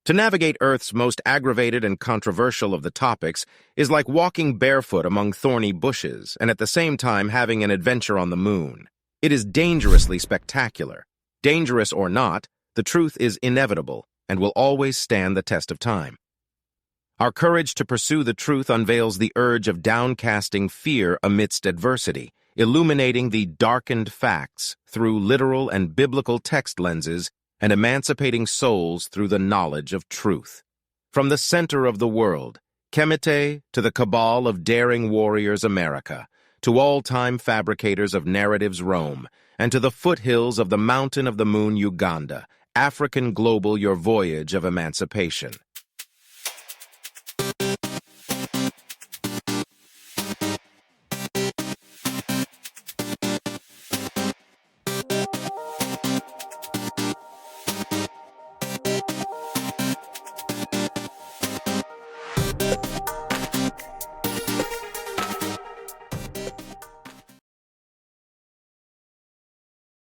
To navigate Earth's most aggravated and controversial of the topics is like walking barefoot among thorny bushes and at the same time having an adventure on the moon. It is dangerously spectacular. Dangerous or not, the truth is inevitable and will always stand the test of time. Our courage to pursue the truth unveils the urge of downcasting fear amidst adversity, illuminating the darkened facts through literal and biblical text lenses and emancipating souls through the knowledge of truth. From the center of the world, Kemet, to the cabal of daring warriors America, to all-time fabricators of narratives Rome, and to the foothills of the mountain of the moon Uganda, African Global, your voyage of emancipation.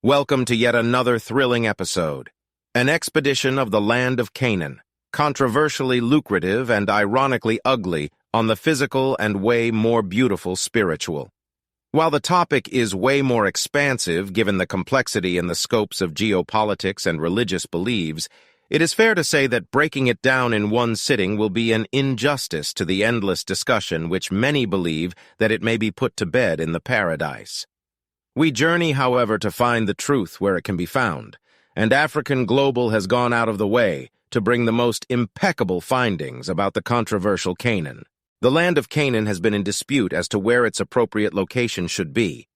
Welcome to yet another thrilling episode. An expedition of the land of Canaan, controversially lucrative and ironically ugly on the physical and way more beautiful spiritual. While the topic is way more expansive given the complexity and the scopes of geopolitics and religious beliefs, it is fair to say that breaking it down in one sitting will be an injustice to the endless discussion which many believe that it may be put to bed in the paradise. We journey, however, to find the truth where it can be found, and African Global has gone out of the way to bring the most impeccable findings about the controversial Canaan. The land of Canaan has been in dispute as to where its appropriate location should be.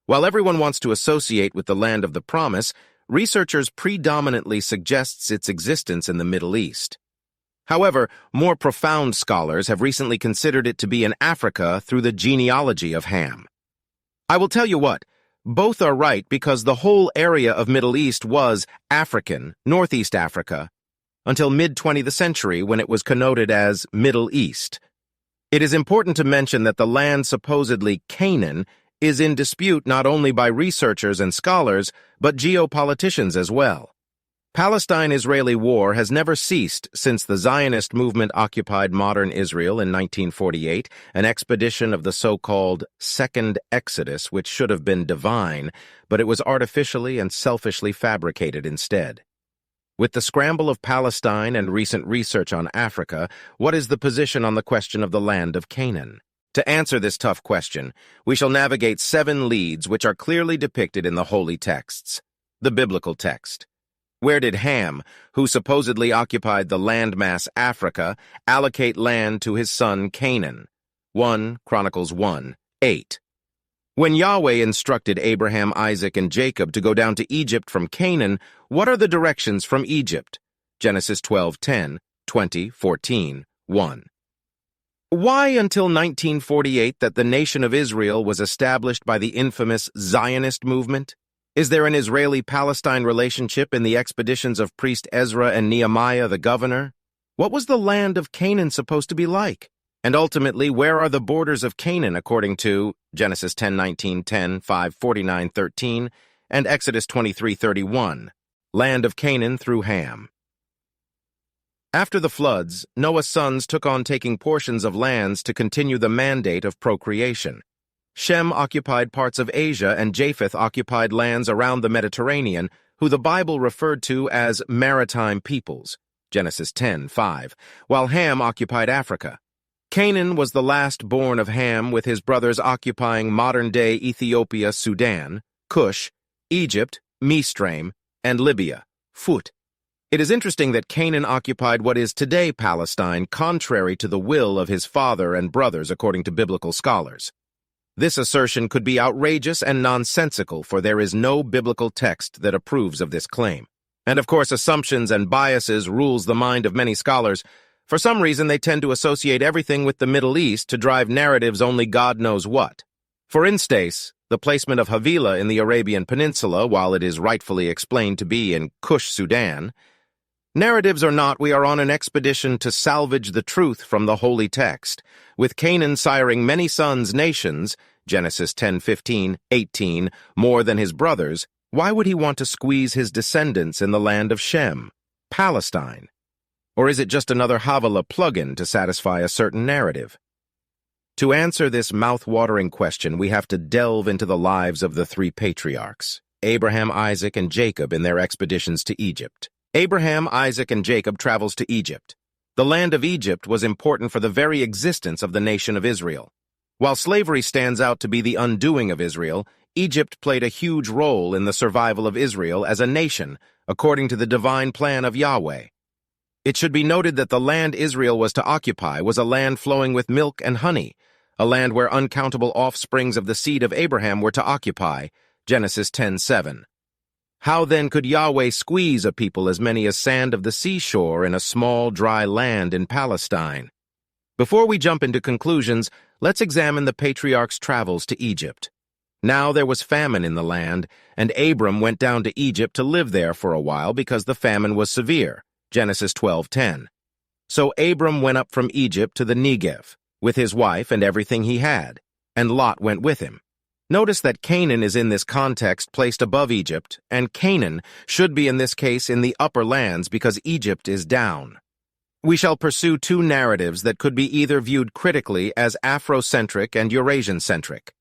While everyone wants to associate with the land of the promise, researchers predominantly suggests its existence in the Middle East. However, more profound scholars have recently considered it to be in Africa through the genealogy of Ham. I will tell you what, both are right because the whole area of Middle East was African, Northeast Africa, until mid-20th century when it was connoted as Middle East. It is important to mention that the land supposedly Canaan is in dispute not only by researchers and scholars, but geopoliticians as well. Palestine-Israeli war has never ceased since the Zionist movement occupied modern Israel in 1948, an expedition of the so-called Second Exodus, which should have been divine, but it was artificially and selfishly fabricated instead. With the scramble of Palestine and recent research on Africa, what is the position on the question of the land of Canaan? To answer this tough question, we shall navigate 7 leads which are clearly depicted in the holy texts. The biblical text. Where did Ham, who supposedly occupied the landmass Africa, allocate land to his son Canaan? 1 Chronicles 1:8. When Yahweh instructed Abraham, Isaac, and Jacob to go down to Egypt from Canaan, what are the directions from Egypt? Genesis 12:10, 20, 14, 1. Why until 1948 that the nation of Israel was established by the infamous Zionist movement? Is there an Israeli-Palestine relationship in the expeditions of priest Ezra and Nehemiah the governor? What was the land of Canaan supposed to be like? And ultimately, where are the borders of Canaan according to Genesis 10:19, 10, 5, 49, 13, and Exodus 23:31, land of Canaan through Ham? After the floods, Noah's sons took on taking portions of lands to continue the mandate of procreation. Shem occupied parts of Asia and Japheth occupied lands around the Mediterranean, who the Bible referred to as maritime peoples, Genesis 10:5, while Ham occupied Africa. Canaan was the last born of Ham, with his brothers occupying modern-day Ethiopia, Sudan, Cush, Egypt, Misraim, and Libya, Phut. It is interesting that Canaan occupied what is today Palestine, contrary to the will of his father and brothers, according to biblical scholars. This assertion could be outrageous and nonsensical, for there is no biblical text that approves of this claim. And of course, assumptions and biases rules the mind of many scholars. For some reason, they tend to associate everything with the Middle East to drive narratives only God knows what. For instance, the placement of Havilah in the Arabian Peninsula, while it is rightfully explained to be in Cush, Sudan. Narratives or not, we are on an expedition to salvage the truth from the holy text, with Canaan siring many sons nations, Genesis 10:15, 18, more than his brothers. Why would he want to squeeze his descendants in the land of Shem, Palestine? Or is it just another Havala plugin to satisfy a certain narrative? To answer this mouth-watering question, we have to delve into the lives of the three patriarchs, Abraham, Isaac, and Jacob, in their expeditions to Egypt. Abraham, Isaac, and Jacob travels to Egypt. The land of Egypt was important for the very existence of the nation of Israel. While slavery stands out to be the undoing of Israel, Egypt played a huge role in the survival of Israel as a nation, according to the divine plan of Yahweh. It should be noted that the land Israel was to occupy was a land flowing with milk and honey, a land where uncountable offsprings of the seed of Abraham were to occupy, Genesis 10:7. How then could Yahweh squeeze a people as many as sand of the seashore in a small, dry land in Palestine? Before we jump into conclusions, let's examine the patriarchs' travels to Egypt. Now there was famine in the land, and Abram went down to Egypt to live there for a while because the famine was severe, Genesis 12:10. So Abram went up from Egypt to the Negev, with his wife and everything he had, and Lot went with him. Notice that Canaan is in this context placed above Egypt, and Canaan should be in this case in the upper lands because Egypt is down. We shall pursue two narratives that could be either viewed critically as Afrocentric and Eurasian-centric.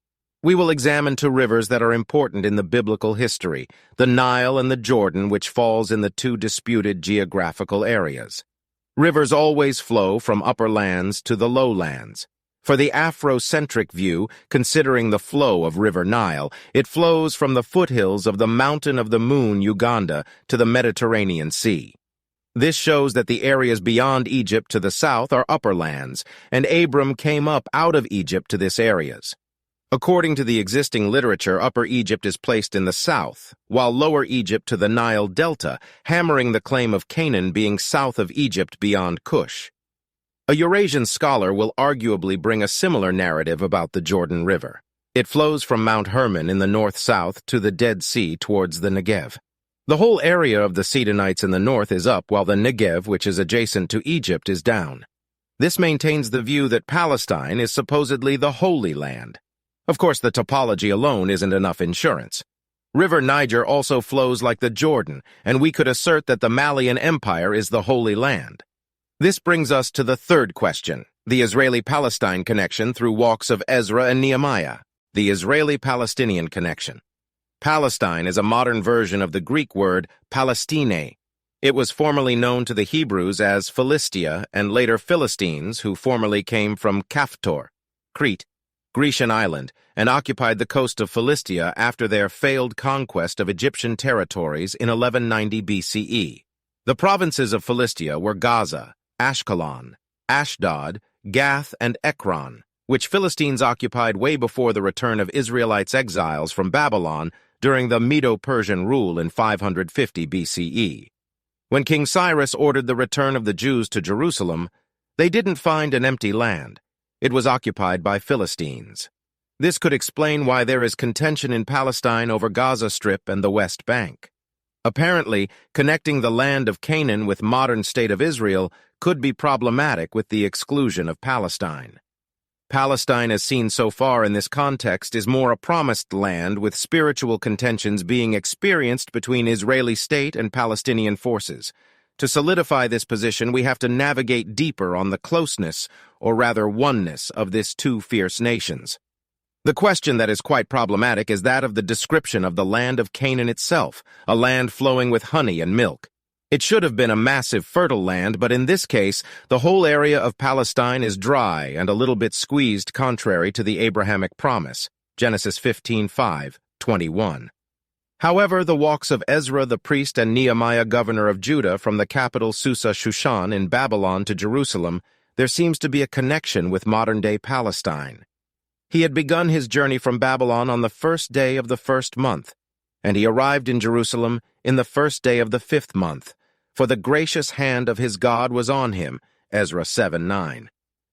We will examine two rivers that are important in the biblical history, the Nile and the Jordan, which falls in the two disputed geographical areas. Rivers always flow from upper lands to the lowlands. For the Afrocentric view, considering the flow of River Nile, it flows from the foothills of the Mountain of the Moon, Uganda, to the Mediterranean Sea. This shows that the areas beyond Egypt to the south are upper lands, and Abram came up out of Egypt to these areas. According to the existing literature, Upper Egypt is placed in the south, while Lower Egypt to the Nile Delta, hammering the claim of Canaan being south of Egypt beyond Cush. A Eurasian scholar will arguably bring a similar narrative about the Jordan River. It flows from Mount Hermon in the north-south to the Dead Sea towards the Negev. The whole area of the Sidonites in the north is up, while the Negev, which is adjacent to Egypt, is down. This maintains the view that Palestine is supposedly the Holy Land. Of course, the topology alone isn't enough insurance. River Niger also flows like the Jordan, and we could assert that the Malian Empire is the Holy Land. This brings us to the third question, the Israeli-Palestine connection through walks of Ezra and Nehemiah, the Israeli-Palestinian connection. Palestine is a modern version of the Greek word Palestine. It was formerly known to the Hebrews as Philistia and later Philistines, who formerly came from Kaftor, Crete, Grecian island, and occupied the coast of Philistia after their failed conquest of Egyptian territories in 1190 BCE. The provinces of Philistia were Gaza, Ashkelon, Ashdod, Gath, and Ekron, which Philistines occupied way before the return of Israelites exiles from Babylon during the Medo-Persian rule in 550 BCE. When King Cyrus ordered the return of the Jews to Jerusalem, they didn't find an empty land. It was occupied by Philistines. This could explain why there is contention in Palestine over Gaza Strip and the West Bank. Apparently, connecting the land of Canaan with modern state of Israel could be problematic with the exclusion of Palestine. Palestine, as seen so far in this context, is more a promised land with spiritual contentions being experienced between Israeli state and Palestinian forces. To solidify this position, we have to navigate deeper on the closeness, or rather oneness, of these two fierce nations. The question that is quite problematic is that of the description of the land of Canaan itself, a land flowing with honey and milk. It should have been a massive fertile land, but in this case, the whole area of Palestine is dry and a little bit squeezed contrary to the Abrahamic promise, Genesis 15:5-21. However, the walks of Ezra the priest and Nehemiah governor of Judah from the capital Susa Shushan in Babylon to Jerusalem, there seems to be a connection with modern-day Palestine. He had begun his journey from Babylon on the first day of the first month, and he arrived in Jerusalem in the first day of the 5th month, for the gracious hand of his God was on him, Ezra 7:9.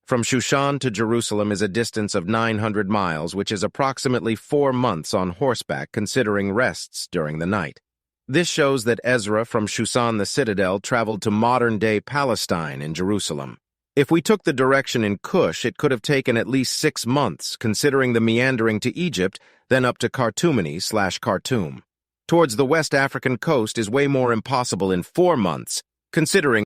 From Shushan to Jerusalem is a distance of 900 miles, which is approximately 4 months on horseback considering rests during the night. This shows that Ezra from Shushan the citadel traveled to modern-day Palestine in Jerusalem. If we took the direction in Cush, it could have taken at least 6 months, considering the meandering to Egypt, then up to Khartoumany/Khartoum. Towards the West African coast is way more impossible in 4 months, considering